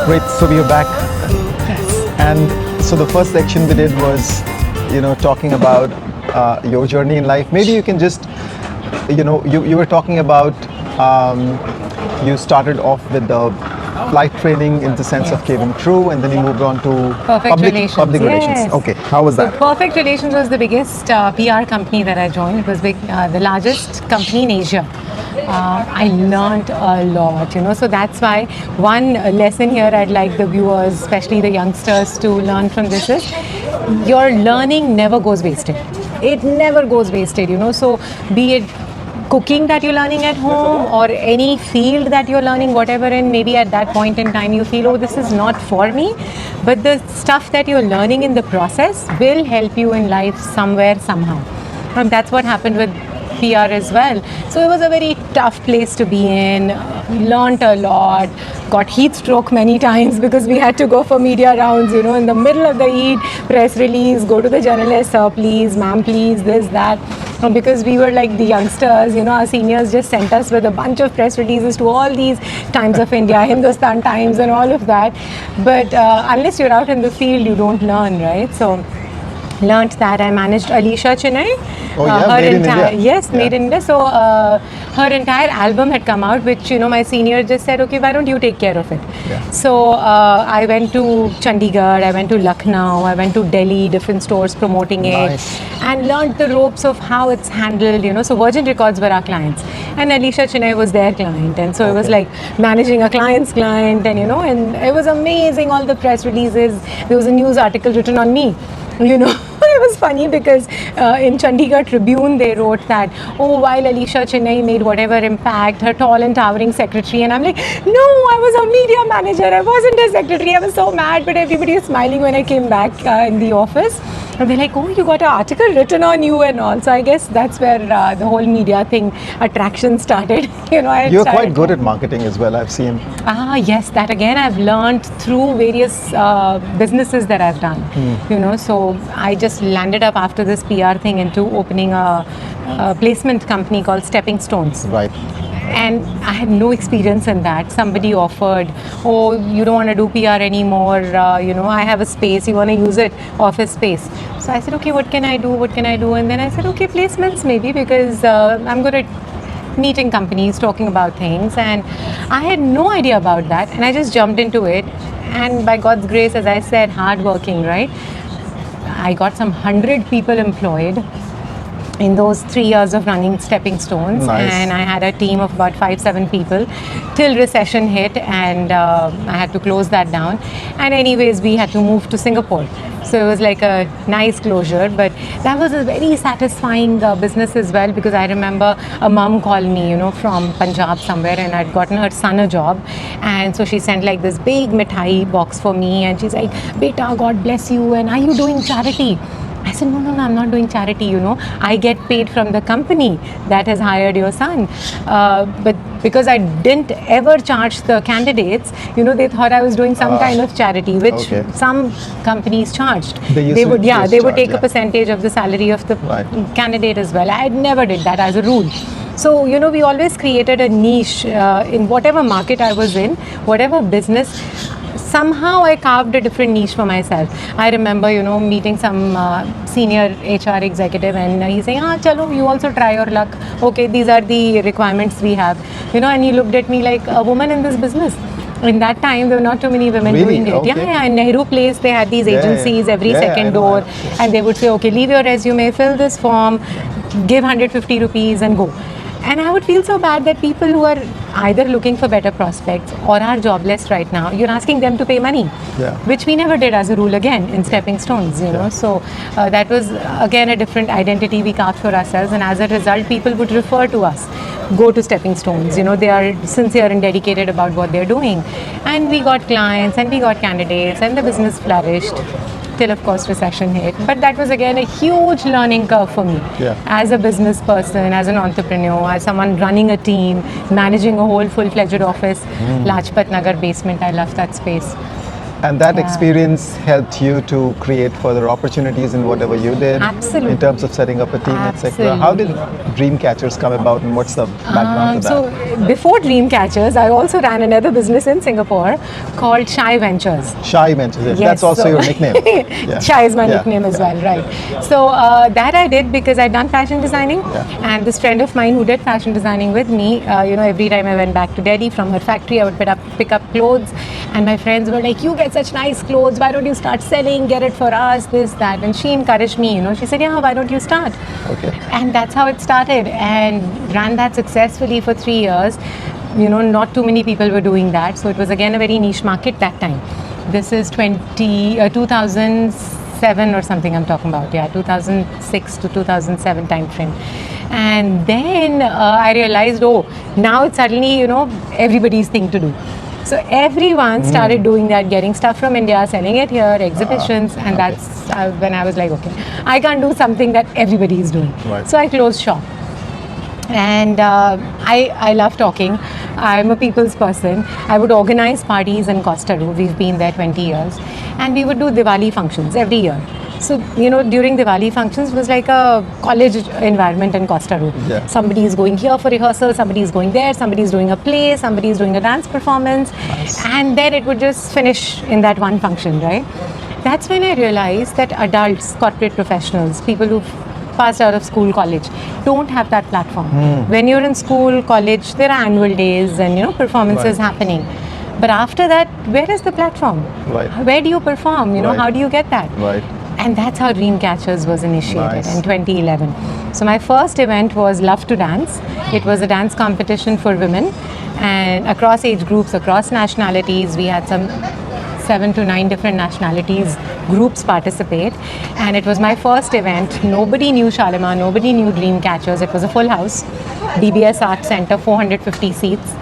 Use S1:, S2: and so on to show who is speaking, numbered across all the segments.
S1: Great. So we are back. And so the first section we did was, talking about your journey in life. Maybe you can just, you were talking about, you started off with the flight training in the sense of cabin crew, and then you moved on to
S2: Perfect Relations.
S1: Public relations.
S2: Yes.
S1: Okay, how was that?
S2: So Perfect Relations was the biggest PR company that I joined. It was the largest company in Asia. I learned a lot, so that's why one lesson here I'd like the viewers, especially the youngsters, to learn from this is your learning never goes wasted. It never goes wasted, so be it cooking that you're learning at home or any field that you're learning, whatever, and maybe at that point in time you feel, oh, this is not for me, but the stuff that you're learning in the process will help you in life somewhere, somehow. And that's what happened with PR as well. So it was a very tough place to be in. Learned a lot, got heat stroke many times because we had to go for media rounds, in the middle of the heat, press release, go to the journalist, sir, please, ma'am, please, this, that. Because we were like the youngsters, our seniors just sent us with a bunch of press releases to all these Times of India, Hindustan Times and all of that. But unless you're out in the field, you don't learn, right? So learned that. I managed Alicia Chennai.
S1: Made in India.
S2: Yes, made in India. So her entire album had come out, which my senior just said, okay, why don't you take care of it?
S1: Yeah.
S2: So I went to Chandigarh, I went to Lucknow, I went to Delhi, different stores promoting it, and learned the ropes of how it's handled. So Virgin Records were our clients, and Alicia Chennai was their client, and so it was like managing a client's client, and and it was amazing. All the press releases. There was a news article written on me. It was funny because in Chandigarh Tribune they wrote that, oh, while Alicia Chennai made whatever impact, her tall and towering secretary, and I'm like, no, I was a media manager, I wasn't a secretary. I was so mad, but everybody was smiling when I came back in the office. And they're like, oh, you got an article written on you and all. So I guess that's where the whole media thing, attraction started.
S1: You're quite good at marketing as well, I've seen.
S2: Yes, that again I've learned through various businesses that I've done. So I just landed up after this PR thing into opening a placement company called Stepping Stones.
S1: Right.
S2: And I had no experience in that. Somebody offered, oh, you don't want to do PR anymore, I have a space, you want to use it, office space. So I said, okay, what can I do? And then I said, okay, placements maybe, because I'm good at meeting companies, talking about things. And I had no idea about that. And I just jumped into it. And by God's grace, as I said, hardworking, right? I got some 100 people employed in those 3 years of running Stepping Stones.
S1: Nice.
S2: And I had a team of about 5-7 people till recession hit, and I had to close that down. And anyways, we had to move to Singapore. So it was like a nice closure, but that was a very satisfying business as well, because I remember a mom called me, from Punjab somewhere, and I'd gotten her son a job, and so she sent like this big mithai box for me, and she's like, "Beta, God bless you, and are you doing charity?" I said, no, I'm not doing charity, I get paid from the company that has hired your son. But because I didn't ever charge the candidates, they thought I was doing some kind of charity, which some companies charged. They would take a percentage of the salary of the candidate as well. I never did that as a rule. So, we always created a niche in whatever market I was in, whatever business. Somehow I carved a different niche for myself. I remember, meeting some senior HR executive, and he's saying, chalo, you also try your luck. Okay, these are the requirements we have. And he looked at me like a woman in this business. In that time, there were not too many women doing it.
S1: Okay.
S2: Yeah. In Nehru Place, they had these agencies every second door, and they would say, okay, leave your resume, fill this form, give 150 rupees and go. And I would feel so bad that people who are either looking for better prospects or are jobless right now, you're asking them to pay money, which we never did as a rule again in Stepping Stones, So that was again a different identity we carved for ourselves, and as a result, people would refer to us, go to Stepping Stones, they are sincere and dedicated about what they're doing. And we got clients and we got candidates, and the business flourished. Till of course recession hit, but that was again a huge learning curve for me as a business person, as an entrepreneur, as someone running a team, managing a whole full-fledged office. Lajpat Nagar basement, I love that space.
S1: And that
S2: Yeah.
S1: experience helped you to create further opportunities in whatever you did.
S2: Absolutely.
S1: In terms of setting up a team, etc. How did Dreamcatchers come about, and what's the background to that?
S2: So before Dreamcatchers, I also ran another business in Singapore called Shy Ventures.
S1: Shy Ventures. Yes.
S2: Yes,
S1: That's also
S2: so-
S1: your nickname. Yeah.
S2: Shy is my
S1: Yeah.
S2: nickname as
S1: Yeah.
S2: well, right? So that I did because I'd done fashion designing,
S1: Yeah.
S2: and this friend of mine who did fashion designing with me, every time I went back to Delhi from her factory, I would pick up clothes, and my friends were like, "You get such nice clothes. Why don't you start selling? Get it for us, this, that." And she encouraged me. She said, "Yeah, why don't you start?"
S1: Okay.
S2: And that's how it started, and ran that successfully for 3 years. Not too many people were doing that, so it was again a very niche market that time. This is 2007 or something I'm talking about. Yeah, 2006 to 2007 time frame. And then I realized, oh, now it's suddenly everybody's thing to do. So everyone started doing that, getting stuff from India, selling it here, exhibitions, and that's when I was like, okay, I can't do something that everybody is doing.
S1: Right.
S2: So I closed shop. And I love talking. I'm a people's person. I would organize parties in Costa Rica. We've been there 20 years. And we would do Diwali functions every year. So, during Diwali functions was like a college environment in Costa Rica.
S1: Yeah.
S2: Somebody is going here for rehearsal, somebody is going there, somebody is doing a play, somebody is doing a dance performance.
S1: Nice.
S2: And then it would just finish in that one function, right? That's when I realized that adults, corporate professionals, people who've passed out of school, college, don't have that platform. When you're in school, college, there are annual days and performances
S1: Right.
S2: happening. But after that, where is the platform?
S1: Right.
S2: Where do you perform?
S1: Right.
S2: How do you get that?
S1: Right.
S2: And that's how Dreamcatchers was initiated
S1: Nice.
S2: in 2011. So my first event was Love to Dance. It was a dance competition for women, and across age groups, across nationalities. We had some 7 to 9 different nationalities groups participate, and it was my first event. Nobody knew Shalima, nobody knew Dreamcatchers. It was a full house, DBS Art Center, 450 seats,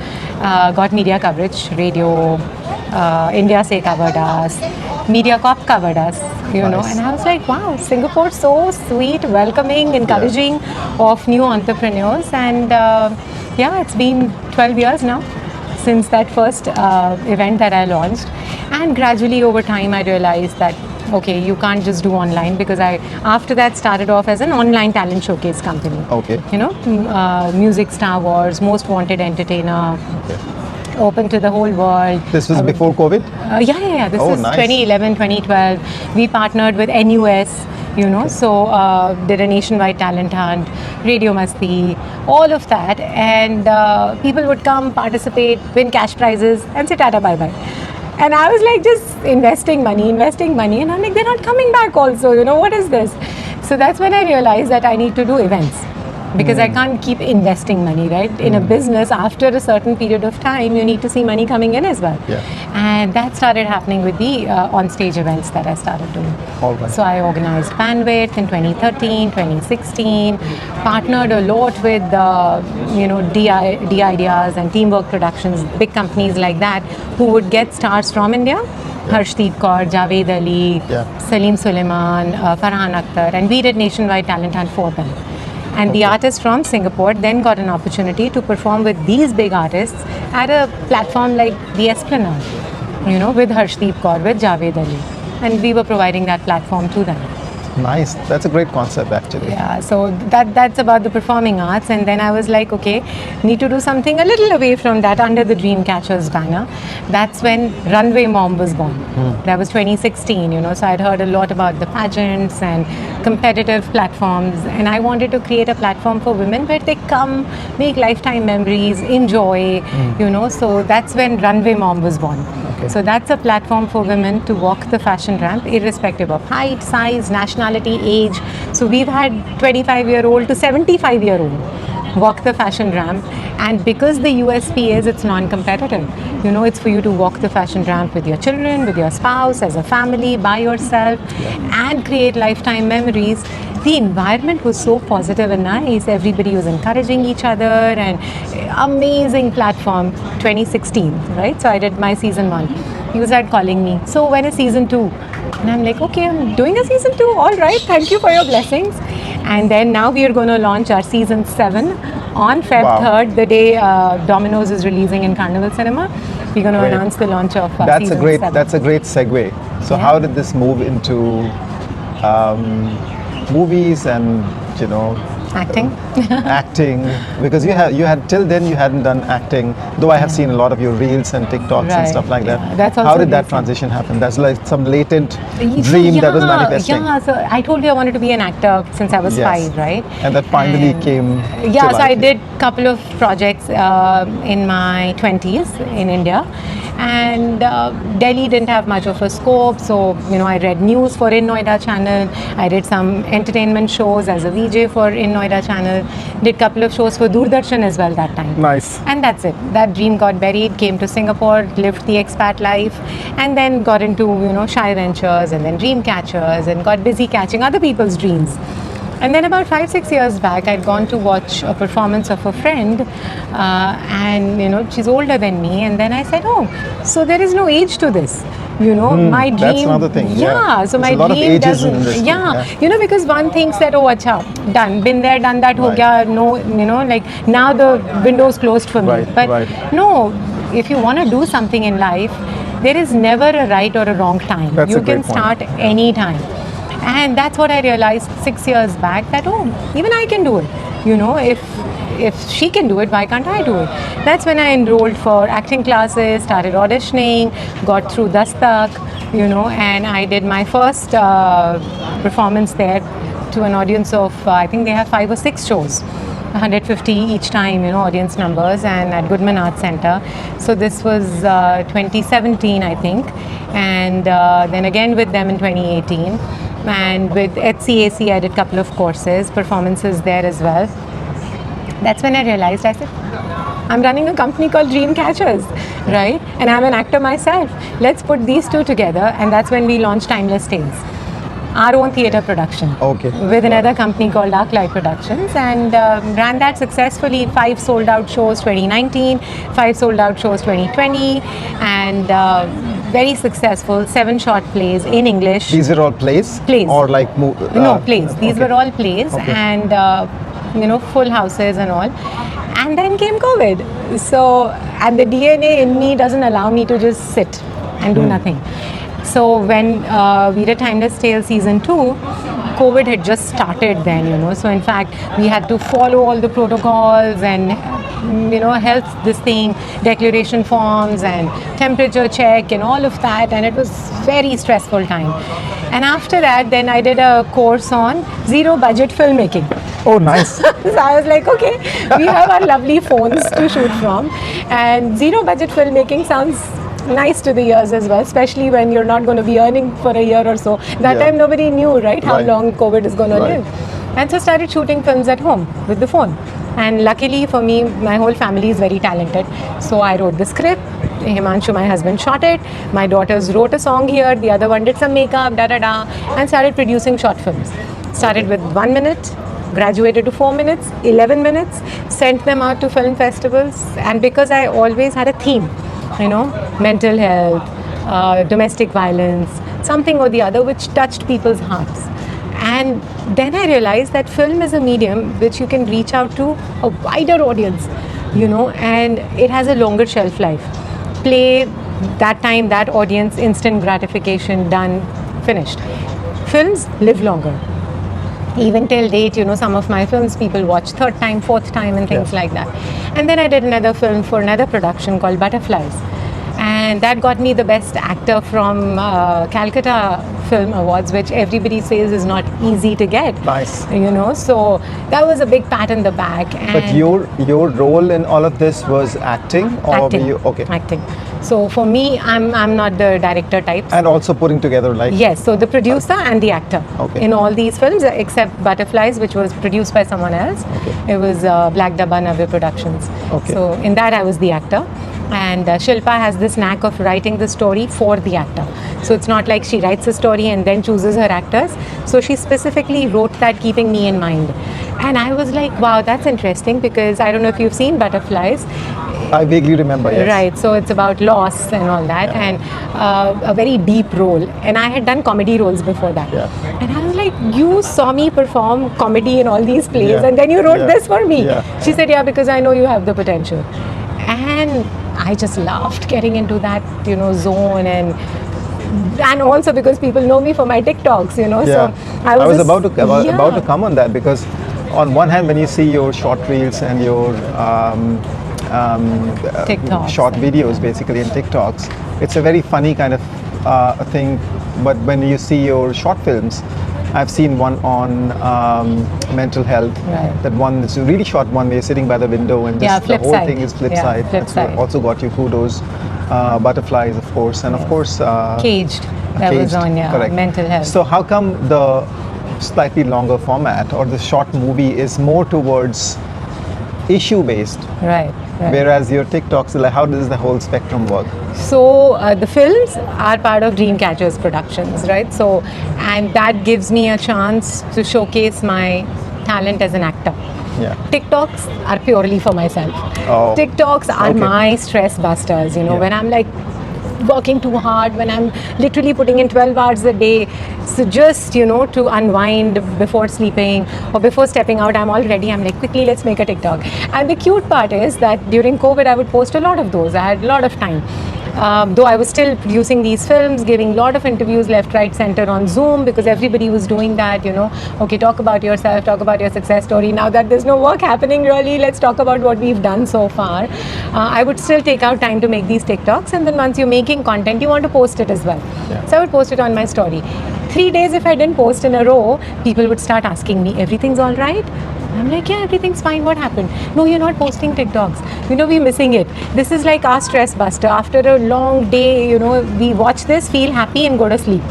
S2: got media coverage, radio, India Se covered us, MediaCorp covered us,
S1: Nice.
S2: and I was like, wow, Singapore so sweet, welcoming, encouraging of new entrepreneurs, and it's been 12 years now since that first event that I launched. And gradually over time, I realized that, okay, you can't just do online, because I, after that, started off as an online talent showcase company.
S1: Okay.
S2: Music Star Wars, Most Wanted Entertainer,
S1: Okay.
S2: open to the whole world.
S1: This was before COVID?
S2: Yeah. This
S1: Oh,
S2: is
S1: nice.
S2: 2011, 2012. We partnered with NUS, so did a nationwide talent hunt, Radio Masti, all of that. And people would come, participate, win cash prizes, and say tata bye bye. And I was like, just investing money. And I'm like, they're not coming back also, what is this? So that's when I realized that I need to do events. Because I can't keep investing money, right? In a business, after a certain period of time, you need to see money coming in as well.
S1: Yeah.
S2: And that started happening with the on-stage events that I started doing.
S1: All right.
S2: So I organized Bandwidth in 2013, 2016, partnered a lot with, D Ideas and Teamwork Productions, big companies like that, who would get stars from India. Harshdeep Kaur, Javed Ali,
S1: Yeah.
S2: Salim Suleiman, Farhan Akhtar, and we did nationwide talent hunt for them. And the artists from Singapore then got an opportunity to perform with these big artists at a platform like the Esplanade, with Harshdeep Kaur, with Javed Ali. And we were providing that platform to them.
S1: Nice. That's a great concept, actually.
S2: Yeah, so that's about the performing arts. And then I was like, okay, need to do something a little away from that under the Dreamcatchers banner. That's when Runway Mom was born. That was 2016, so I'd heard a lot about the pageants and competitive platforms, and I wanted to create a platform for women where they come, make lifetime memories, enjoy, so that's when Runway Mom was born.
S1: Okay.
S2: So that's a platform for women to walk the fashion ramp irrespective of height, size, nationality, age. So we've had 25-year-old to 75-year-old walk the fashion ramp, and because the USP is it's non-competitive, it's for you to walk the fashion ramp with your children, with your spouse, as a family, by yourself, and create lifetime memories. The environment was so positive and nice. Everybody was encouraging each other, and amazing platform. 2016, right? So I did my season 1. You started calling me, so when is season 2? And I'm like, okay, I'm doing a season 2, all right, thank you for your blessings. And then now we are going to launch our season 7 On Feb
S1: Wow.
S2: 3rd, the day Dominoes is releasing in Carnival Cinema, we're going to
S1: Great.
S2: announce the launch of
S1: That's a
S2: season
S1: great.
S2: 7.
S1: That's a great segue. So
S2: Yeah.
S1: how did this move into movies and
S2: Acting.
S1: acting? Because you had till then you hadn't done acting. Though I have seen a lot of your reels and TikToks and
S2: Right,
S1: stuff like that.
S2: yeah. That's
S1: How
S2: also
S1: did that
S2: recent.
S1: transition happen? That's like some latent
S2: So,
S1: dream that was manifesting.
S2: Yeah, so I told you I wanted to be an actor since I was
S1: Yes.
S2: 5, right?
S1: And that finally came
S2: Yeah,
S1: to
S2: so I
S1: life.
S2: did a couple of projects in my 20s in India. And Delhi didn't have much of a scope, so I read news for In Noida channel. I did some entertainment shows as a VJ for In Noida channel. Did a couple of shows for Doordarshan as well that time.
S1: Nice.
S2: And that's it. That dream got buried, came to Singapore, lived the expat life, and then got into, Shy Ventures and then Dream Catchers and got busy catching other people's dreams. And then about 5-6 years back, I'd gone to watch a performance of a friend, and she's older than me. And then I said, "Oh, so there is no age to this." My dream.
S1: That's another thing.
S2: Yeah. So
S1: There's
S2: my
S1: a lot of
S2: dream
S1: ages in
S2: doesn't.
S1: this thing,
S2: Yeah. Because one thinks that, oh, acha, done, been there, done that, ho
S1: Right.
S2: gaya. No, like now the window's closed for me.
S1: Right,
S2: But
S1: right.
S2: no, if you want to do something in life, there is never a right or a wrong time.
S1: That's
S2: You
S1: a great
S2: can
S1: point.
S2: start any time. And that's what I realized 6 years back, that even I can do it. If she can do it, why can't I do it? That's when I enrolled for acting classes, started auditioning, got through Dastak, and I did my first performance there to an audience of I think they have 5 or 6 shows. 150 each time, audience numbers, and at Goodman Arts Center. So this was 2017, I think, and then again with them in 2018. And with HCAC, I did a couple of courses, performances there as well. That's when I realized, I said, I'm running a company called Dream Catchers, right? And I'm an actor myself. Let's put these two together, and that's when we launched Timeless Tales, our own theatre production.
S1: Okay.
S2: With another company called Arclight Productions, and ran that successfully. 5 sold out shows 2019, 5 sold out shows 2020, and very successful 7 short plays in English.
S1: These are all plays?
S2: Plays.
S1: Or like
S2: No, plays. These
S1: okay.
S2: were all plays,
S1: Okay.
S2: and full houses and all. And then came COVID. So, and the DNA in me doesn't allow me to just sit and do nothing. So when we did Timeless Tale season 2, COVID had just started then, So in fact, we had to follow all the protocols and health declaration forms and temperature check and all of that, and it was very stressful time. And after that, then I did a course on zero budget filmmaking.
S1: Oh, nice.
S2: So I was like, okay, we have our lovely phones to shoot from, and zero budget filmmaking sounds nice to the ears as well, especially when you're not going to be earning for a year or so. That
S1: Yeah.
S2: time nobody knew, right, how
S1: Right.
S2: long COVID is going to
S1: Right.
S2: live. And so started shooting films at home with the phone. And luckily for me, my whole family is very talented. So I wrote the script. Himanshu, my husband, shot it. My daughters wrote a song here. The other one did some makeup, and started producing short films. Started with 1 minute, graduated to 4 minutes, 11 minutes, sent them out to film festivals. And because I always had a theme, mental health, domestic violence, something or the other which touched people's hearts. And then I realized that film is a medium which you can reach out to a wider audience, and it has a longer shelf life. Play, that time, that audience, instant gratification, done, finished. Films live longer. Even till date, some of my films people watch 3rd time, 4th time and things like that. And then I did another film for another production called Butterflies. And that got me the best actor from Calcutta Film Awards, which everybody says is not easy to get.
S1: Nice.
S2: So that was a big pat in the back. And
S1: But your role in all of this was acting, or
S2: acting,
S1: were you okay?
S2: acting. So for me, I'm not the director type.
S1: And also putting together like
S2: Yes, so the producer and the actor
S1: Okay.
S2: in all these films, except Butterflies, which was produced by someone else.
S1: Okay.
S2: It was Black Dabba Navya Productions.
S1: Okay.
S2: So in that, I was the actor. And Shilpa has this knack of writing the story for the actor. So it's not like she writes a story and then chooses her actors. So she specifically wrote that keeping me in mind. And I was like, wow, that's interesting, because I don't know if you've seen Butterflies.
S1: I vaguely remember, yes.
S2: Right, so it's about loss and all that, and a very deep role. And I had done comedy roles before that.
S1: Yeah.
S2: And I was like, you saw me perform comedy in all these plays,
S1: Yeah.
S2: and then you wrote
S1: Yeah.
S2: this for me.
S1: Yeah.
S2: She said, yeah, because I know you have the potential. And I just loved getting into that, zone, and also because people know me for my TikToks,
S1: Yeah.
S2: So
S1: I was
S2: just-
S1: about to
S2: yeah.
S1: come on that, because on one hand, when you see your short reels and your
S2: TikToks.
S1: short videos, basically, and TikToks, it's a very funny kind of thing. But when you see your short films, I've seen one on mental health.
S2: Right.
S1: That one is a really short one where you're sitting by the window and
S2: Yeah,
S1: just the
S2: flip
S1: whole
S2: side.
S1: thing is flip
S2: Yeah,
S1: side.
S2: flip
S1: That's
S2: side.
S1: also got you kudos. Butterflies, of course, and of course
S2: Caged. That was
S1: Caged,
S2: on
S1: correct.
S2: mental health.
S1: So how come the slightly longer format or the short movie is more towards issue based,
S2: right.
S1: whereas your TikToks, like, how does the whole spectrum work?
S2: So the films are part of Dreamcatcher's productions, right? So, and that gives me a chance to showcase my talent as an actor.
S1: Yeah.
S2: TikToks are purely for myself.
S1: Oh,
S2: TikToks are
S1: okay.
S2: my stress busters,
S1: Yeah.
S2: when I'm like working too hard, when I'm literally putting in 12 hours a day. So just, to unwind before sleeping or before stepping out, I'm all ready. I'm like, quickly, let's make a TikTok. And the cute part is that during COVID, I would post a lot of those. I had a lot of time. Though I was still producing these films, giving a lot of interviews left, right, center on Zoom, because everybody was doing that, okay, talk about yourself, talk about your success story. Now that there's no work happening really, let's talk about what we've done so far. I would still take out time to make these TikToks, and then once you're making content, you want to post it as well.
S1: Yeah.
S2: So I would post it on my story. 3 days if I didn't post in a row, people would start asking me, everything's all right? I'm like, yeah, everything's fine. What happened? No, you're not posting TikToks. We're missing it. This is like our stress buster. After a long day, we watch this, feel happy, and go to sleep.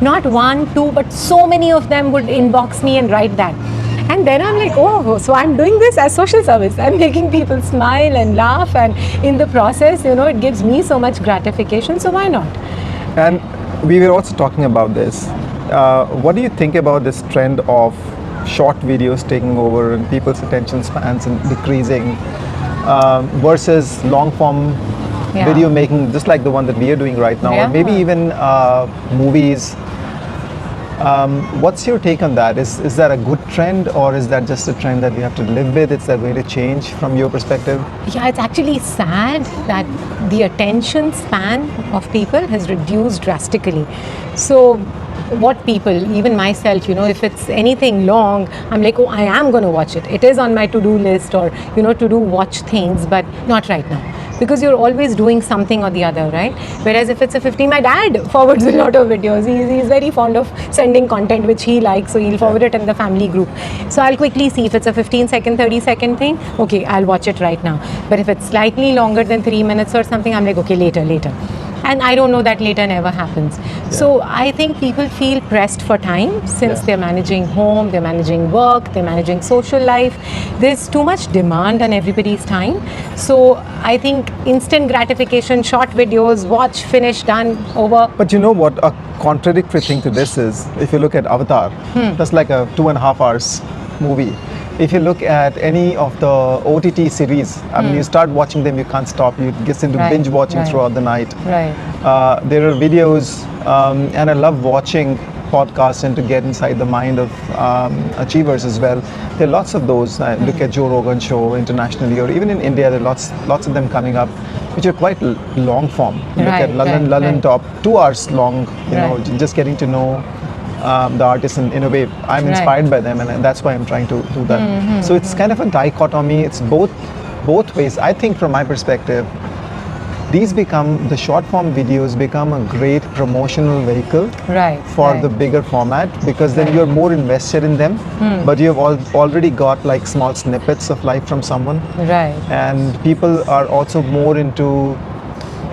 S2: Not one, two, but so many of them would inbox me and write that. And then I'm like, oh, so I'm doing this as social service. I'm making people smile and laugh, and in the process, it gives me so much gratification. So why not?
S1: And we were also talking about this. What do you think about this trend of short videos taking over and people's attention spans and decreasing versus long form
S2: Yeah.
S1: video making, just like the one that we are doing right now,
S2: Yeah.
S1: or maybe even movies? What's your take on that? Is that a good trend, or is that just a trend that we have to live with? Is that going to change from your perspective?
S2: Yeah, it's actually sad that the attention span of people has reduced drastically. So, what people, even myself, if it's anything long, I'm like, oh, I am going to watch it. It is on my to-do list, or, to do watch things, but not right now. Because you're always doing something or the other, right? Whereas if it's a 15, my dad forwards a lot of videos. He's very fond of sending content which he likes, so he'll forward it in the family group. So I'll quickly see if it's a 15-second, 30-second thing, okay, I'll watch it right now. But if it's slightly longer than 3 minutes or something, I'm like, okay, later. And I don't know, that later never happens. So I think people feel pressed for time since they're managing home, they're managing work, they're managing social life. There's too much demand on everybody's time. So I think instant gratification, short videos, watch, finish, done, over.
S1: But you know what? A contradictory thing to this is, if you look at Avatar, that's like a 2.5 hours movie. If you look at any of the OTT series, I mean, you start watching them, you can't stop. You get into binge watching throughout the night.
S2: Right.
S1: There are videos, and I love watching podcasts and to get inside the mind of achievers as well. There are lots of those. Look at Joe Rogan show internationally, or even in India, there are lots of them coming up, which are quite long form. You look at Lullen Top, 2 hours long. You know, just getting to know the artists, and in a way I'm inspired by them, and that's why I'm trying to do that. So it's kind of a dichotomy. It's both ways. I think from my perspective, the short form videos become a great promotional vehicle for the bigger format, because then you're more invested in them, but you've already got like small snippets of life from someone, and people are also more into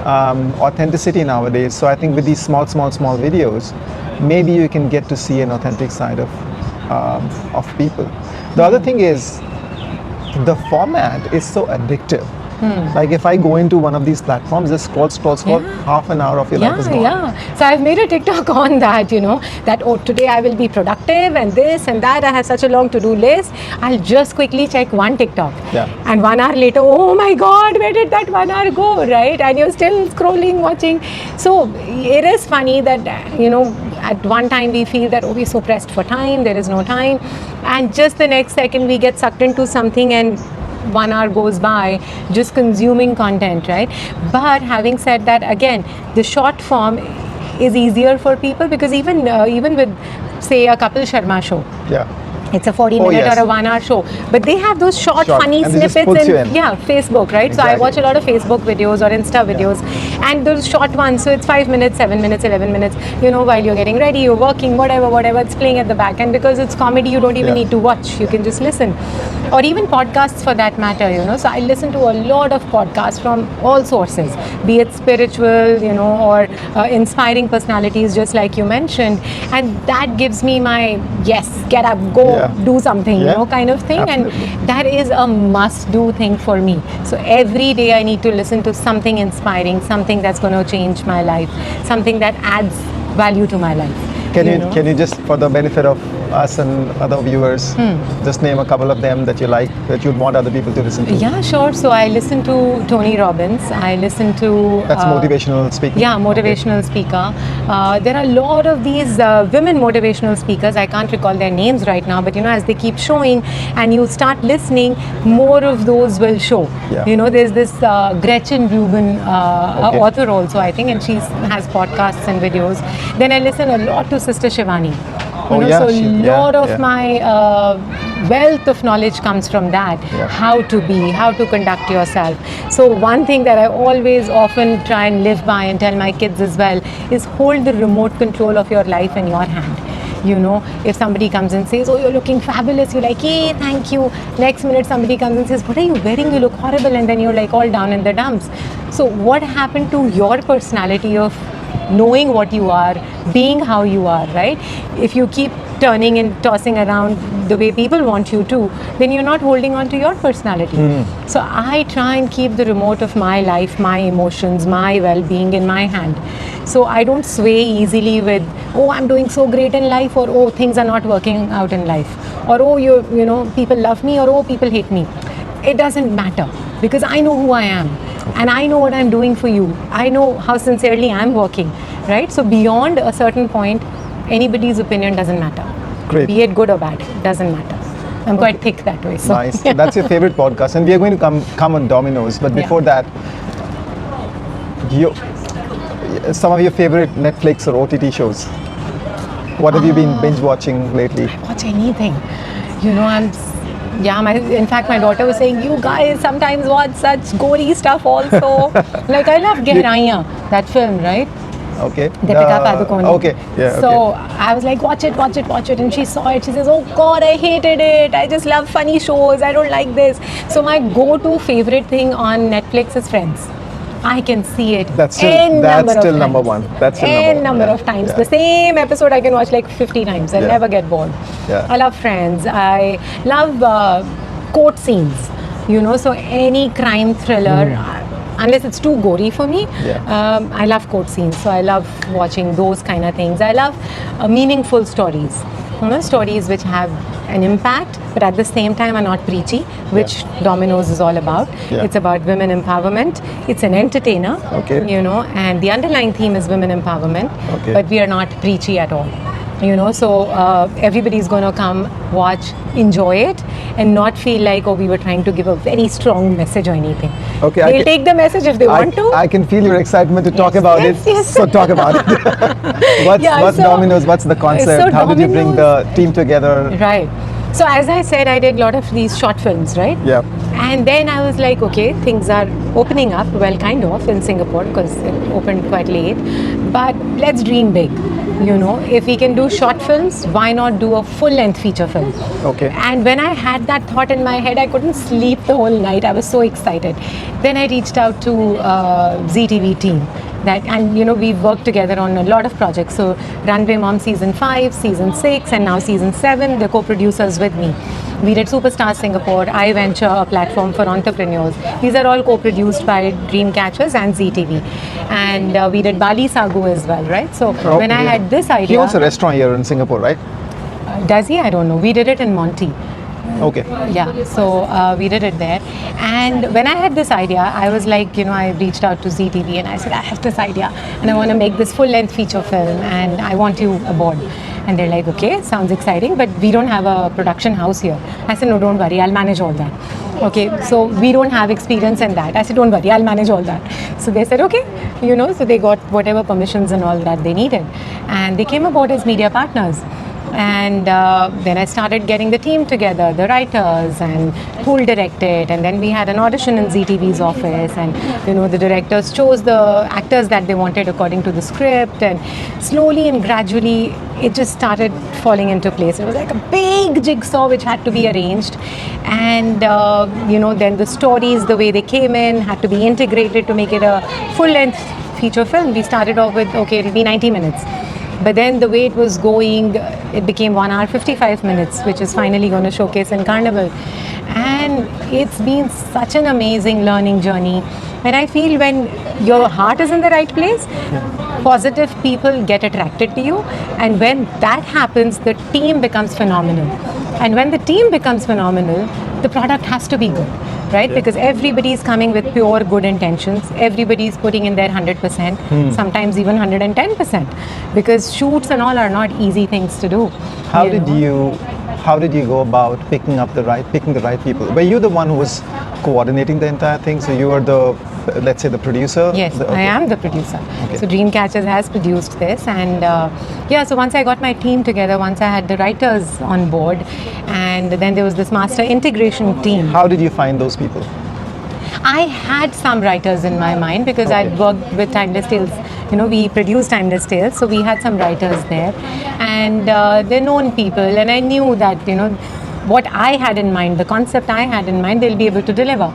S1: authenticity nowadays. So I think with these small videos, maybe you can get to see an authentic side of people. The other thing is, the format is so addictive. Like if I go into one of these platforms, just scroll,
S2: Yeah.
S1: half an hour of your life is gone.
S2: Yeah. So I've made a TikTok on that, that, oh, today I will be productive and this and that. I have such a long to-do list. I'll just quickly check one TikTok.
S1: Yeah.
S2: And 1 hour later, oh my God, where did that 1 hour go, right? And you're still scrolling, watching. So it is funny that, at one time we feel that, oh, we're so pressed for time, there is no time. And just the next second we get sucked into something and 1 hour goes by just consuming content, right? But having said that, again, the short form is easier for people because even with, say, a Kapil Sharma show,
S1: Yeah.
S2: it's a 40-minute
S1: yes.
S2: or a 1 hour show, but they have those short funny
S1: and this just
S2: snippets
S1: puts you
S2: in
S1: in.
S2: Facebook, right? So I
S1: Exactly.
S2: watch a lot of Facebook videos or Insta videos, and those short ones, so it's 5 minutes, 7 minutes, 11 minutes, while you're getting ready, you're working, whatever, it's playing at the back. And because it's comedy, you don't even
S1: Yeah.
S2: need to watch, you can just listen. Or even podcasts for that matter, so I listen to a lot of podcasts from all sources, be it spiritual, or inspiring personalities, just like you mentioned, and that gives me my yes, get up, go,
S1: Yeah.
S2: do something,
S1: Yeah.
S2: kind of thing.
S1: Absolutely.
S2: And that is a must do thing for me. So every day I need to listen to something inspiring, something that's going to change my life, something that adds value to my life.
S1: Can you just, for the benefit of us and other viewers, just name a couple of them that you like, that you'd want other people to listen to?
S2: Yeah, sure. So I listen to Tony Robbins. I listen to...
S1: That's motivational speaking?
S2: Yeah, motivational speaker. There are a lot of these women motivational speakers. I can't recall their names right now, but as they keep showing and you start listening, more of those will show.
S1: Yeah.
S2: There's this Gretchen Rubin,
S1: Okay.
S2: author also, I think, and she has podcasts and videos. Then I listen a lot to Sister Shivani.
S1: Oh, yeah,
S2: So a
S1: yeah,
S2: lot of
S1: yeah.
S2: my wealth of knowledge comes from that.
S1: Yeah.
S2: How to be, how to conduct yourself. So one thing that I always often try and live by and tell my kids as well is hold the remote control of your life in your hand. If somebody comes and says, oh, you're looking fabulous, you're like, hey, thank you. Next minute somebody comes and says, what are you wearing? You look horrible. And then you're like all down in the dumps. So what happened to your personality of knowing what you are, being how you are, right? If you keep turning and tossing around the way people want you to, then you're not holding on to your personality. So I try and keep the remote of my life, my emotions, my well-being in my hand. So I don't sway easily with, oh, I'm doing so great in life, or oh, things are not working out in life, or oh, people love me, or oh, people hate me. It doesn't matter because I know who I am. And I know what I'm doing for you. I know how sincerely I'm working, right? So beyond a certain point, anybody's opinion doesn't matter.
S1: Great.
S2: Be it good or bad, doesn't matter. I'm quite thick that way. So.
S1: Nice. That's your favorite podcast. And we are going to come on Dominoes. But before that, some of your favorite Netflix or OTT shows. What have you been binge watching lately?
S2: Watch anything. In fact, my daughter was saying, you guys sometimes watch such gory stuff also. Like, I love Gehraiyan, that film, right?
S1: Okay.
S2: Deepika Padukone.
S1: Okay. Yeah.
S2: So I was like, watch it. And she saw it. She says, oh God, I hated it. I just love funny shows. I don't like this. So my go-to favorite thing on Netflix is Friends. I can see it
S1: That's still number one. That's still
S2: N number
S1: Yeah.
S2: of times.
S1: Yeah.
S2: The same episode I can watch like 50 times. I'll
S1: Yeah.
S2: never get bored.
S1: Yeah.
S2: I love Friends. I love court scenes. So any crime thriller, unless it's too gory for me,
S1: Yeah.
S2: I love court scenes. So I love watching those kind of things. I love meaningful stories. Stories which have an impact, but at the same time are not preachy, which Dominoes is all about.
S1: Yeah.
S2: It's about women empowerment. It's an entertainer,
S1: Okay.
S2: and the underlying theme is women empowerment,
S1: Okay.
S2: but we are not preachy at all. So everybody's going to come, watch, enjoy it, and not feel like, oh, we were trying to give a very strong message or anything.
S1: Okay,
S2: They'll take the message if they want to.
S1: I can feel your excitement to talk about
S2: yes,
S1: it.
S2: yes.
S1: So talk about it. What's
S2: So-
S1: Dominoes? What's the concept?
S2: so
S1: How did you bring the
S2: Dominoes-
S1: team together?
S2: Right. So as I said, I did a lot of these short films, right?
S1: Yeah.
S2: And then I was like, okay, things are opening up, well, kind of, in Singapore because it opened quite late. But let's dream big. If we can do short films, why not do a full-length feature film?
S1: Okay.
S2: And when I had that thought in my head, I couldn't sleep the whole night. I was so excited. Then I reached out to ZTV team. And we've worked together on a lot of projects. So Runway Mom season 5, season 6, and now season 7, the co-producers with me. We did Superstar Singapore, iVenture, a platform for entrepreneurs. These are all co-produced by Dreamcatchers and ZTV. And we did Bali Sagu as well, right? So when I had this idea...
S1: He owns a restaurant here in Singapore, right?
S2: Does he? I don't know. We did it in Monty.
S1: Okay.
S2: Yeah, so we did it there. And when I had this idea, I was like, I reached out to ZTV and I said, I have this idea and I want to make this full-length feature film and I want you aboard. And they're like, okay, sounds exciting, but we don't have a production house here. I said, no, don't worry, I'll manage all that. Okay, so we don't have experience in that. I said, don't worry, I'll manage all that. So they said, okay, so they got whatever permissions and all that they needed. And they came aboard as media partners. And then I started getting the team together, the writers, and who'll direct it. And then we had an audition in ZTV's office, and the directors chose the actors that they wanted according to the script. And slowly and gradually, it just started falling into place. It was like a big jigsaw which had to be arranged, and then the stories, the way they came in, had to be integrated to make it a full-length feature film. We started off with, okay, it'll be 90 minutes. But then the way it was going, it became 1 hour 55 minutes, which is finally going to showcase in Carnival. And it's been such an amazing learning journey. And I feel when your heart is in the right place, positive people get attracted to you. And when that happens, the team becomes phenomenal. And when the team becomes phenomenal, the product has to be good. Right? Because everybody is coming with pure good intentions. Everybody is putting in their 100%, sometimes even 110%. Because shoots and all are not easy things to do.
S1: How did you go about picking the right people? Were you the one who was coordinating the entire thing? So you were let's say the producer?
S2: Yes,
S1: okay.
S2: I am the producer.
S1: Okay.
S2: So Dreamcatchers has produced this, and so once I got my team together, once I had the writers on board, and then there was this master integration team.
S1: How did you find those people?
S2: I had some writers in my mind because I'd worked with Timeless Tales. We produced Timeless Tales, so we had some writers there, and they're known people, and I knew that what I had in mind, the concept I had in mind, they'll be able to deliver.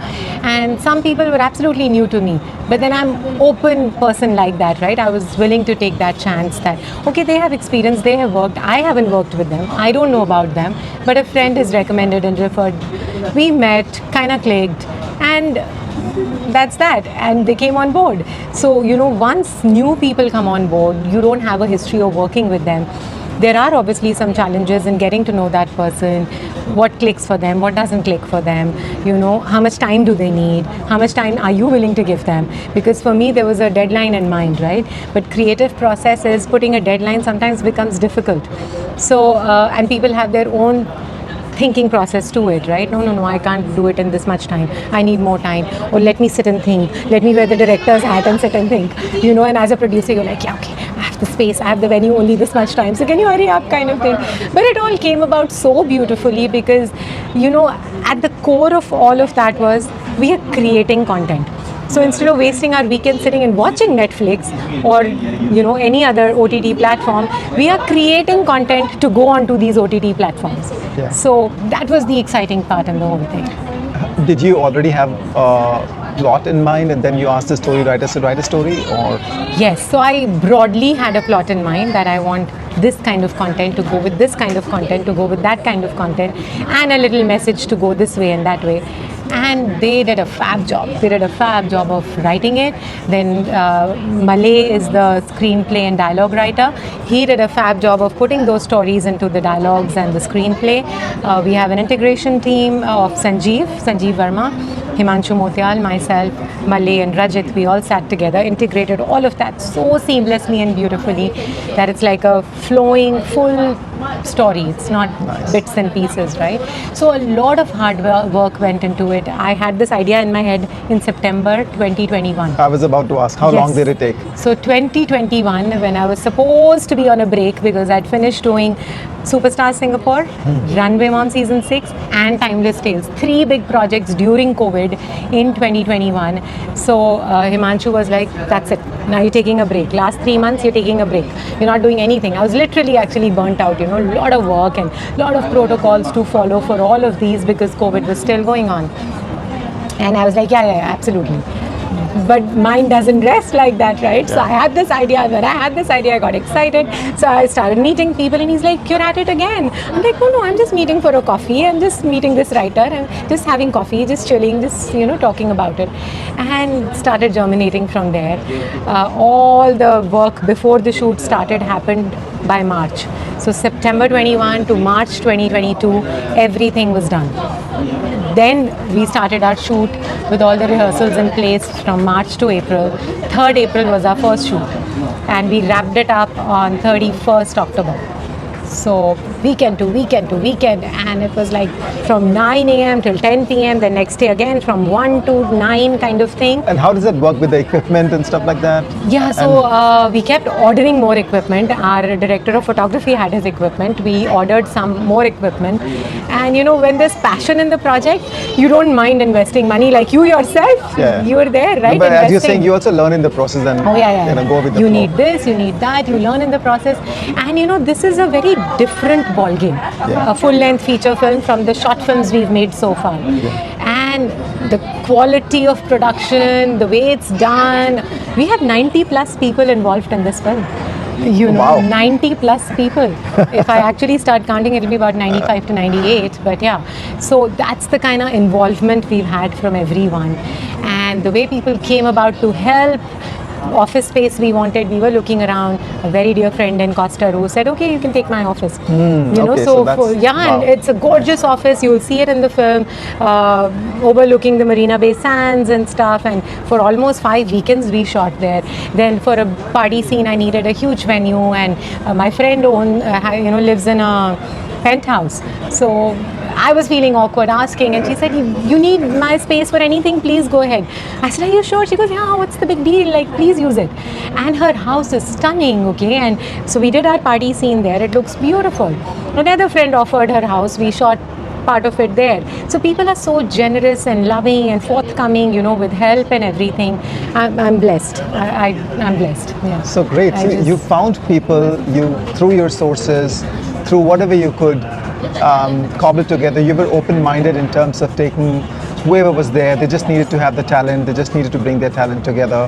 S2: And some people were absolutely new to me, but then I'm an open person like that, right? I was willing to take that chance that, okay, they have experience, they have worked, I haven't worked with them, I don't know about them, but a friend is recommended and referred. We met, kind of clicked, and that's that, and they came on board. So, once new people come on board, you don't have a history of working with them. There are obviously some challenges in getting to know that person, what clicks for them, what doesn't click for them, how much time do they need, how much time are you willing to give them? Because for me, there was a deadline in mind, right? But creative processes, putting a deadline sometimes becomes difficult. So, and people have their own thinking process to it, right? No, I can't do it in this much time. I need more time. Or let me sit and think. Let me wear the director's hat and sit and think. And as a producer, you're like, yeah, okay, I have the space, I have the venue, only this much time. So can you hurry up kind of thing? But it all came about so beautifully because, at the core of all of that was we are creating content. So instead of wasting our weekend sitting and watching Netflix or any other OTT platform, we are creating content to go onto these OTT platforms.
S1: Yeah.
S2: So that was the exciting part in the whole thing.
S1: Did you already have a plot in mind and then you asked the story writers to write a story, or?
S2: Yes, so I broadly had a plot in mind that I want this kind of content to go with this kind of content to go with that kind of content, and a little message to go this way and that way. And they did a fab job. They did a fab job of writing it. Then Malay is the screenplay and dialogue writer. He did a fab job of putting those stories into the dialogues and the screenplay. We have an integration team of Sanjeev Verma, Himanshu Motial, myself, Malay and Rajit. We all sat together, integrated all of that so seamlessly and beautifully that it's like a flowing, full story. It's not bits and pieces, right? So a lot of hard work went into it. I had this idea in my head in September 2021.
S1: I was about to ask, how long did it take?
S2: So 2021, when I was supposed to be on a break because I'd finished doing Superstar Singapore, Runway Mom Season 6 and Timeless Tales. 3 big projects during COVID in 2021. So Himanshu was like, that's it. Now you're taking a break. Last 3 months, you're taking a break. You're not doing anything. I was literally actually burnt out, a lot of work and a lot of protocols to follow for all of these because COVID was still going on. And I was like, yeah, absolutely. But mine doesn't rest like that, right? So I had this idea. When I had this idea, I got excited. So I started meeting people, and he's like, "You're at it again." I'm like, "No, I'm just meeting for a coffee. I'm just meeting this writer and just having coffee, just chilling, just talking about it," and started germinating from there. All the work before the shoot started happened by March. So September 21 to March 2022, everything was done. Then we started our shoot with all the rehearsals in place from March to April. 3rd April was our first shoot, and we wrapped it up on 31st October. So weekend to weekend to weekend, and it was like from 9 a.m. till 10 p.m. The next day again from 1 to 9 kind of thing.
S1: And how does that work with the equipment and stuff like that?
S2: Yeah, so we kept ordering more equipment. Our director of photography had his equipment. We ordered some more equipment. And when there's passion in the project, you don't mind investing money. Like you yourself, you were there, right?
S1: But as you're saying, you also learn in the process and go with the
S2: you
S1: flow.
S2: need this, you need that, you learn in the process. And this is a very different ball game. A full-length feature film from the short films we've made so far. And the quality of production, the way it's done. We have 90 plus people involved in this film.
S1: Wow.
S2: 90 plus people. If I actually start counting, it'll be about 95 to 98. But yeah, so that's the kind of involvement we've had from everyone. And the way people came about to help, office space we wanted, we were looking around. A very dear friend in Costa who said, "Okay, you can take my office."
S1: So
S2: and it's a gorgeous office. You'll see it in the film, overlooking the Marina Bay Sands and stuff. And for almost 5 weekends we shot there. Then for a party scene, I needed a huge venue, and my friend lives in a penthouse. So I was feeling awkward asking, and she said, "You need my space for anything, please go ahead." I said, "Are you sure?" She goes, "Yeah, what's the big deal? Like, please use it." And her house is stunning, okay? And so we did our party scene there. It looks beautiful. Another friend offered her house. We shot part of it there. So people are so generous and loving and forthcoming, with help and everything. I'm blessed. I'm blessed. Yeah.
S1: So great. So you found people, through your sources, through whatever you could cobble together. You were open-minded in terms of taking whoever was there. They just needed to have the talent. They just needed to bring their talent together.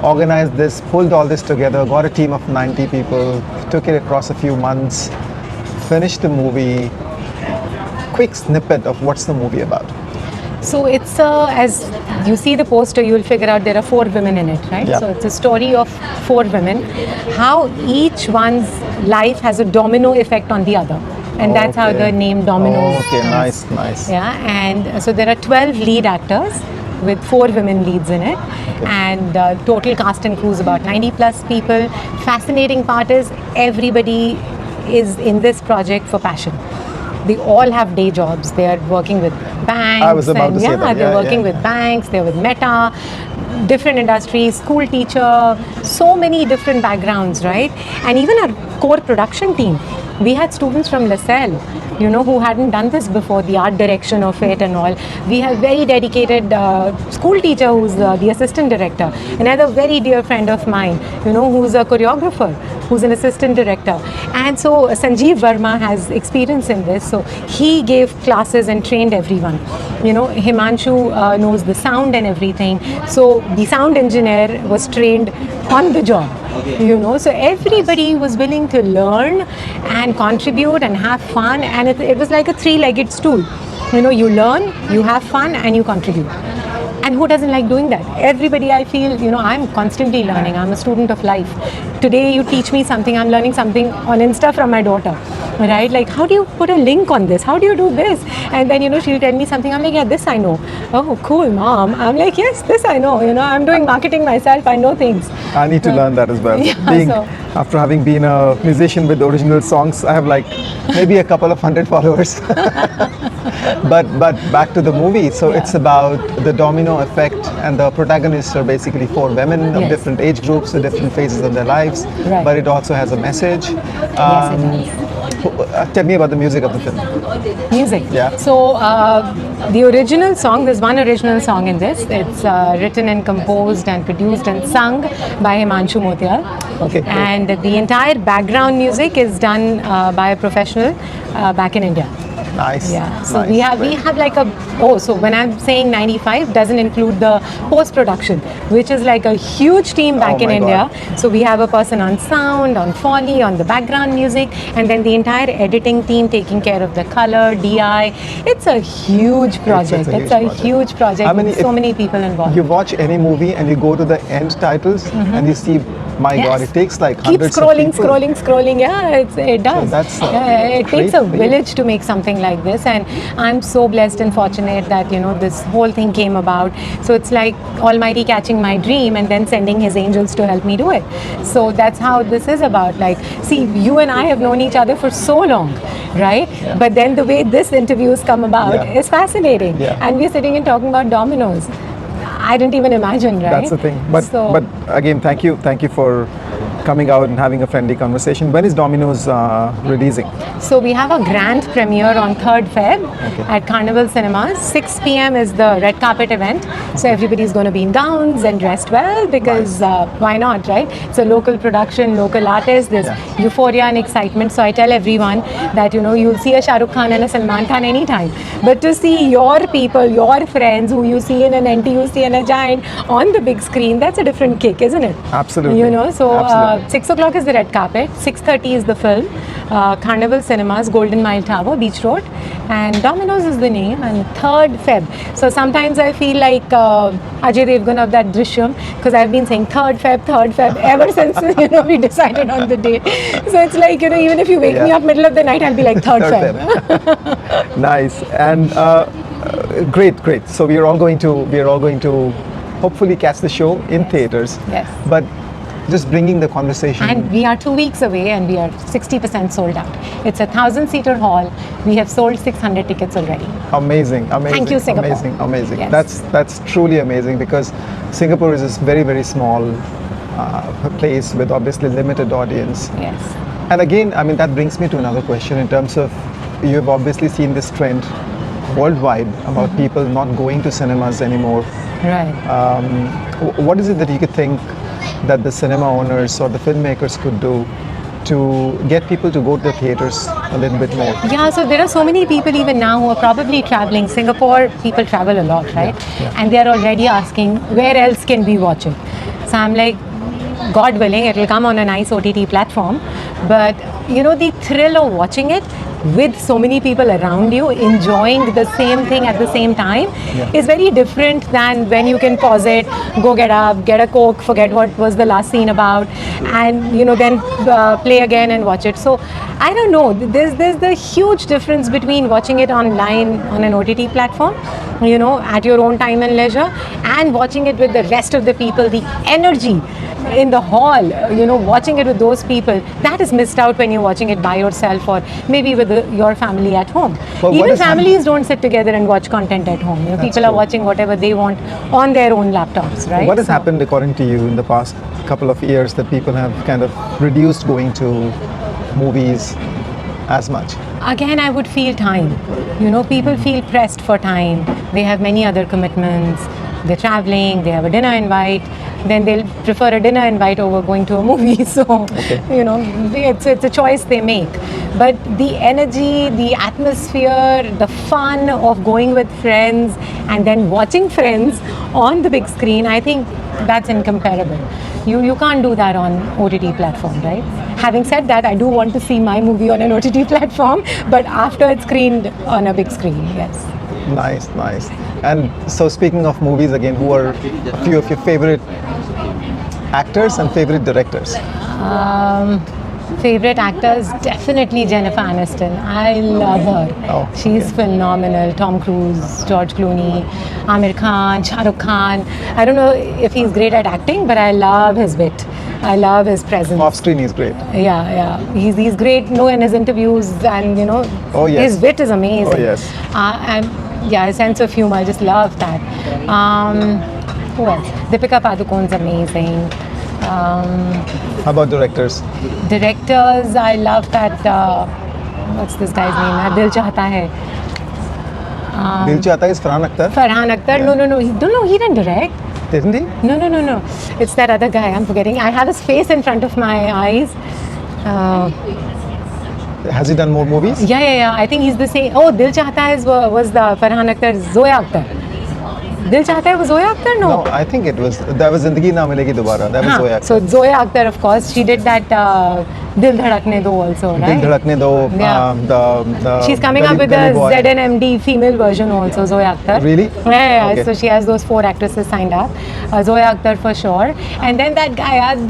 S1: Organized this, pulled all this together, got a team of 90 people, took it across a few months, finished the movie. Quick snippet of what's the movie about.
S2: So it's as you see the poster, you'll figure out there are 4 women in it, right?
S1: Yeah.
S2: So it's a story of 4 women, how each one's life has a domino effect on the other. And that's how the name Dominoes comes.
S1: Nice.
S2: Yeah, and so there are 12 lead actors with 4 women leads in it, and total cast and crew is about 90 plus people. Fascinating part is everybody is in this project for passion. They all have day jobs. They are working with banks.
S1: I was about to say that.
S2: They're working with banks. They're with Meta, different industries, school teacher, so many different backgrounds, right? And even our core production team. We had students from LaSalle, who hadn't done this before, the art direction of it and all. We have very dedicated school teacher who's the assistant director. Another very dear friend of mine, who's a choreographer, who's an assistant director. And so Sanjeev Verma has experience in this. So he gave classes and trained everyone. Himanshu knows the sound and everything. So the sound engineer was trained on the job. So everybody was willing to learn and contribute and have fun, and it was like a 3-legged stool. You learn, you have fun, and you contribute. And who doesn't like doing that? Everybody, I feel, I'm constantly learning. I'm a student of life. Today you teach me something, I'm learning something on Insta from my daughter, right? Like, how do you put a link on this? How do you do this? And then, she'll tell me something. I'm like, yeah, this I know. Oh, cool, mom. I'm like, yes, this I know. I'm doing marketing myself. I know things.
S1: I need to learn that as well. After having been a musician with original songs, I have maybe a couple of 100 followers. But back to the movie. So it's about the domino effect, and the protagonists are basically 4 women of different age groups, with different phases of their lives.
S2: Right.
S1: But it also has a message.
S2: Yes, it is.
S1: Tell me about the music of the film.
S2: Music.
S1: Yeah.
S2: So the original song, there's one original song in this. It's written and composed and produced and sung by Himanshu Motial.
S1: Okay. Great.
S2: And the entire background music is done by a professional back in India.
S1: Nice.
S2: Yeah. So we have like a, so when I'm saying 95, doesn't include the post production, which is like a huge team back in
S1: my
S2: India.
S1: God.
S2: So we have a person on sound, on Foley, on the background music, and then the entire editing team taking care of the color, DI. It's a huge project. It's a huge project.
S1: I mean,
S2: with so many people involved.
S1: You watch any movie and you go to the end titles and you see, my God, it takes like
S2: Keep
S1: hundreds
S2: scrolling,
S1: of people.
S2: scrolling. Yeah, it does.
S1: So that's
S2: it takes
S1: great
S2: a
S1: for you.
S2: village to make something like this, and I'm so blessed and fortunate that this whole thing came about. So it's like Almighty catching my dream and then sending His angels to help me do it. So that's how this is about. Like, see, you and I have known each other for so long, right?
S1: Yeah.
S2: But then the way this interview has come about is fascinating,
S1: Yeah.
S2: and we're sitting and talking about Dominoes. I didn't even imagine, right?
S1: That's the thing. But again, thank you for coming out and having a friendly conversation. When is Dominoes releasing?
S2: So we have a grand premiere on 3rd Feb at Carnival Cinemas. 6 p.m. is the red carpet event. So everybody's going to be in gowns and dressed well because why not, right? It's a local production, local artist. There's euphoria and excitement. So I tell everyone that, you'll see a Shah Rukh Khan and a Salman Khan anytime. But to see your people, your friends who you see in an NTUC and a Giant on the big screen, that's a different kick, isn't it?
S1: Absolutely.
S2: So
S1: Absolutely.
S2: 6 o'clock is the red carpet, 6:30 is the film, Carnival Cinemas, Golden Mile Tower, Beach Road, and Dominoes is the name, and 3rd Feb. So sometimes I feel like Ajay Devgan of that Drishyam, because I've been saying 3rd Feb ever since we decided on the date. So it's like even if you wake me up middle of the night, I'll be like 3rd Feb.
S1: Nice. And great. So we are all going to hopefully catch the show in theaters.
S2: Yes.
S1: But just bringing the conversation.
S2: And we are 2 weeks away and we are 60% sold out. It's a 1,000-seater hall. We have sold 600 tickets already.
S1: Amazing.
S2: Thank you, Singapore.
S1: Amazing.
S2: Yes.
S1: That's truly amazing because Singapore is this very, very small place with obviously limited audience.
S2: Yes.
S1: And again, I mean, that brings me to another question in terms of, you've obviously seen this trend worldwide about people not going to cinemas anymore.
S2: Right.
S1: What is it that you could think that the cinema owners or the filmmakers could do to get people to go to the theaters a little bit more?
S2: Yeah, so there are so many people even now who are probably traveling. Singapore, people travel a lot, right? And they are already asking, where else can we watch it? So I'm like, God willing, it will come on a nice OTT platform. But, the thrill of watching it with so many people around you enjoying the same thing at the same time is very different than when you can pause it, go get up, get a Coke, forget what was the last scene about, and then play again and watch it. So I don't know, there's the huge difference between watching it online on an OTT platform, at your own time and leisure, and watching it with the rest of the people, the energy in the hall, watching it with those people, that is missed out when you're watching it by yourself or maybe with your family at home. Even families don't sit together and watch content at home. People are watching whatever they want on their own laptops, right?
S1: What has happened according to you in the past couple of years that people have kind of reduced going to movies as much?
S2: Again, I would feel time. People feel pressed for time. They have many other commitments. They're traveling, they have a dinner invite, then they'll prefer a dinner invite over going to a movie. So, it's a choice they make. But the energy, the atmosphere, the fun of going with friends and then watching friends on the big screen, I think that's incomparable. You can't do that on OTT platform, right? Having said that, I do want to see my movie on an OTT platform, but after it's screened on a big screen, yes.
S1: Nice. And so speaking of movies again, who are a few of your favorite actors and favorite directors?
S2: Favorite actors, definitely Jennifer Aniston. I love her. She's phenomenal. Tom Cruise, George Clooney, Amir Khan, Shah Rukh Khan. I don't know if he's great at acting, but I love his wit. I love his presence.
S1: Off screen he's great.
S2: Yeah. He's great, in his interviews, and his wit is amazing.
S1: Oh yes.
S2: And his sense of humor, I just love that. Who else? Deepika Padukone's amazing.
S1: How about directors?
S2: Directors, I love that. What's this guy's name? Dil Chahta Hai.
S1: Dil Chahta Hai is Farhan Akhtar?
S2: Farhan Akhtar. Yeah. No, he didn't direct.
S1: Didn't he?
S2: No. It's that other guy. I'm forgetting. I have his face in front of my eyes.
S1: Has he done more movies?
S2: Yeah. I think he's the same. Oh, Dil Chahta Hai was the Farhan Akhtar, Zoya Akhtar. Dil Chahta Hai was Zoya Akhtar? No.
S1: No, I think that was Zindagi Na Milegi Dobara. That was Zoya.
S2: So Zoya Akhtar, of course, she did that Dil Dhadakne Do also, right?
S1: Dil Dhadakne Do.
S2: Yeah.
S1: The
S2: She's coming up with
S1: Gully
S2: a
S1: Boy.
S2: ZNMD female version also, Zoya Akhtar.
S1: Really?
S2: Yeah.
S1: Okay.
S2: So she has those 4 actresses signed up. Zoya Akhtar for sure. And then that guy had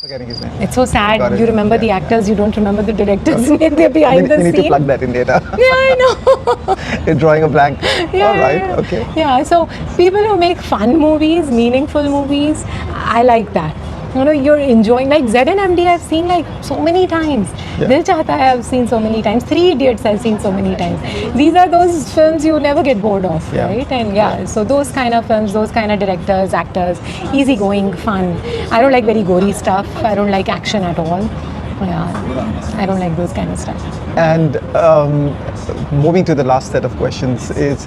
S1: Forgetting his name.
S2: it's so sad.
S1: Got it.
S2: You remember the actors, you don't remember the directors. They're behind the
S1: You need
S2: scene.
S1: to plug that in later.
S2: Yeah, I know.
S1: You're drawing a blank.
S2: Yeah,
S1: All right.
S2: yeah.
S1: Okay.
S2: Yeah, so people who make fun movies, meaningful movies, I like that. You know, you're enjoying, like ZNMD I've seen like so many times.
S1: Yeah.
S2: Dil Chahta Hai I've seen so many times. 3 Idiots I've seen so many times. These are those films you never get bored of,
S1: Yeah.
S2: right? And so those kind of films, those kind of directors, actors, easygoing, fun. I don't like very gory stuff. I don't like action at all. Yeah, I don't like those kind of stuff.
S1: And moving to the last set of questions is,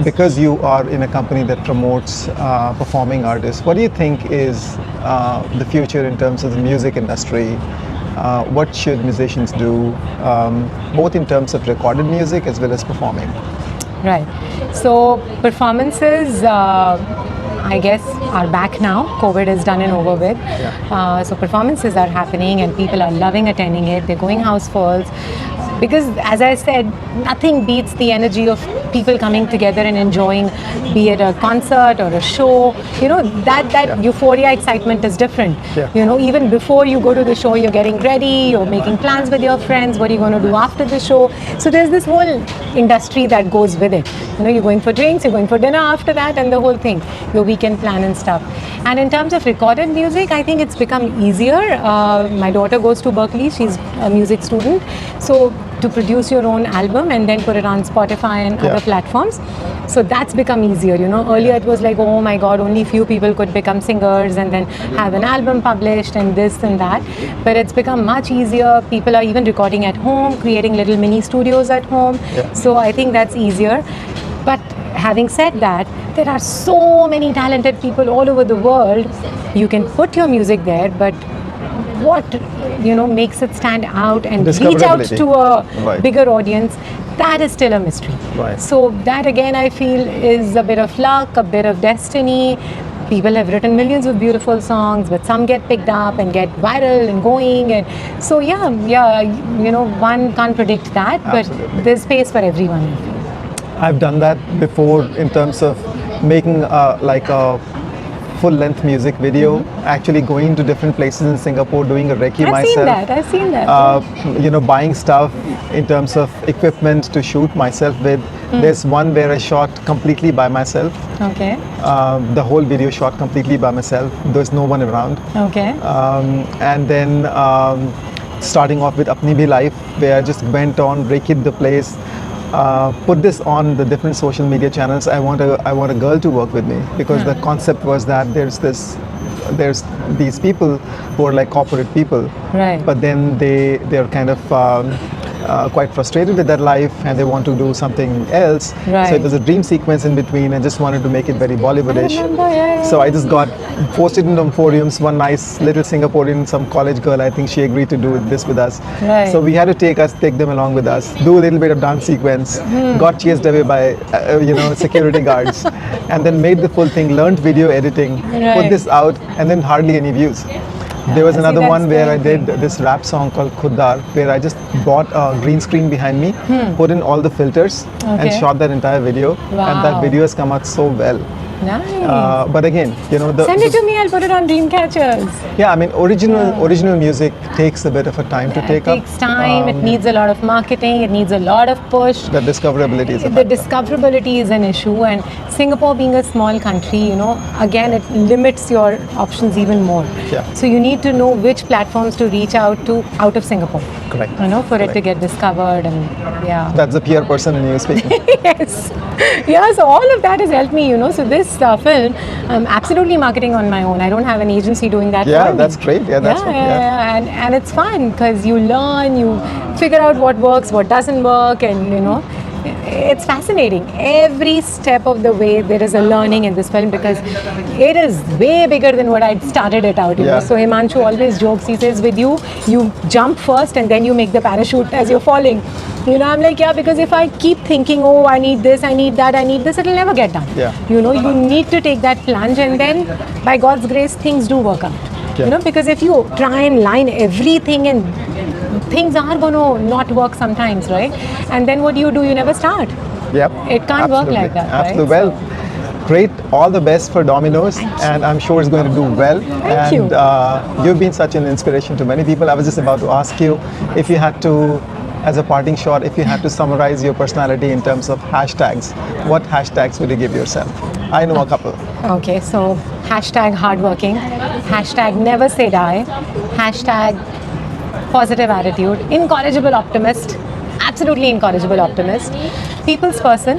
S1: because you are in a company that promotes performing artists, what do you think is the future in terms of the music industry? What should musicians do, both in terms of recorded music as well as performing?
S2: Right. So performances, I guess, are back now. COVID is done and over with. So performances are happening and people are loving attending it. They're going housefulls. Because as I said, nothing beats the energy of people coming together and enjoying, be it a concert or a show. You know, that euphoria, excitement is different.
S1: Yeah.
S2: You know, even before you go to the show, you're getting ready, you're making plans with your friends, what are you going to do after the show. So there's this whole industry that goes with it. You know, you're going for drinks, you're going for dinner after that, and the whole thing, your weekend plan and stuff. And in terms of recorded music, I think it's become easier. My daughter goes to Berkeley, she's a music student. So to produce your own album and then put it on Spotify and other platforms. So that's become easier, you know. Earlier it was like, oh my God, only few people could become singers and then have an album published and this and that. But it's become much easier. People are even recording at home, creating little mini studios at home. So I think that's easier. But having said that, there are so many talented people all over the world. You can put your music there, but what makes it stand out and reach out to a bigger audience, that is still a mystery.
S1: Right.
S2: So that again I feel is a bit of luck, a bit of destiny. People have written millions of beautiful songs, but some get picked up and get viral and going, and so one can't predict that.
S1: Absolutely.
S2: But there's space for everyone, I feel.
S1: I've done that before in terms of making like a full-length music video, actually going to different places in Singapore, doing a recce myself.
S2: I've seen that.
S1: Buying stuff in terms of equipment to shoot myself with. There's one where I shot completely by myself.
S2: Okay.
S1: The whole video shot completely by myself. There's no one around.
S2: Okay.
S1: And then starting off with Apni Bhi Life, where I just went on, recce'd the place. Put this on the different social media channels. I want a girl to work with me, because the concept was that there's these people who are like corporate people,
S2: right?
S1: But then they're kind of quite frustrated with their life and they want to do something else.
S2: Right.
S1: So it was a dream sequence in between. I just wanted to make it very Bollywoodish.
S2: I remember, yeah.
S1: So I just got posted in on forums. One nice little Singaporean, some college girl, I think she agreed to do this with us.
S2: Right.
S1: So we had to take them along with us, do a little bit of dance sequence, got chased away by security guards, and then made the full thing, learned video editing, put this out, and then hardly any views. There was another one where I did this rap song called Khuddar, where I just bought a green screen behind me, put in all the filters, and shot that entire video.
S2: Wow.
S1: And that video has come out so well.
S2: Nice.
S1: But again,
S2: send it to me. I'll put it on Dreamcatchers.
S1: Yeah, I mean, original music takes a bit of a time to take up.
S2: It takes time. It needs a lot of marketing. It needs a lot of push.
S1: The discoverability is a
S2: The discoverability is an issue, and Singapore being a small country, again, it limits your options even more.
S1: Yeah.
S2: So you need to know which platforms to reach out to out of Singapore.
S1: Correct.
S2: For it to get discovered, and yeah.
S1: That's the PR person in you speaking.
S2: Yes. Yeah, so all of that has helped me, So this film, I'm absolutely marketing on my own. I don't have an agency doing that for me.
S1: That's great. Yeah, that's fun. Yeah.
S2: And it's fun because you learn, you figure out what works, what doesn't work, and it's fascinating. Every step of the way there is a learning in this film because it is way bigger than what I'd started it out. You know?
S1: Yeah.
S2: So Himanshu always jokes. He says, "With you jump first and then you make the parachute as you're falling." You know, I'm like, yeah, because if I keep thinking, oh, I need this, I need that, I need this, it'll never get done.
S1: Yeah.
S2: You know, you need to take that plunge, and then by God's grace, things do work out.
S1: Yeah.
S2: You know, because if you try and line everything and things are going to not work sometimes, right? And then what do? You never start.
S1: Yep.
S2: It can't work like that, right?
S1: Absolutely. Well, great. All the best for Dominoes, and I'm sure it's going to do well.
S2: Thank you.
S1: You've been such an inspiration to many people. I was just about to ask you if you had to, as a parting shot, if you had to summarize your personality in terms of hashtags, what hashtags would you give yourself? I know a couple.
S2: Okay, so hashtag hardworking, hashtag never say die, hashtag positive attitude, incorrigible optimist, absolutely incorrigible optimist, people's person.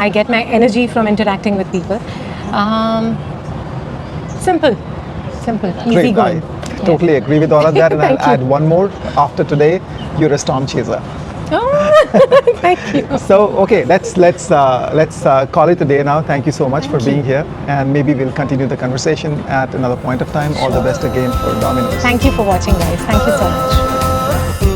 S2: I get my energy from interacting with people. Simple, easy
S1: Great.
S2: going.
S1: I totally agree with all of that, and I'll
S2: Thank you.
S1: add one more. After today, you're a storm chaser.
S2: Oh, thank you.
S1: So okay, let's call it a day now. Thank you so much for being here, and maybe we'll continue the conversation at another point of time. All the best again for Dominoes.
S2: Thank you for watching, guys. Thank you so much.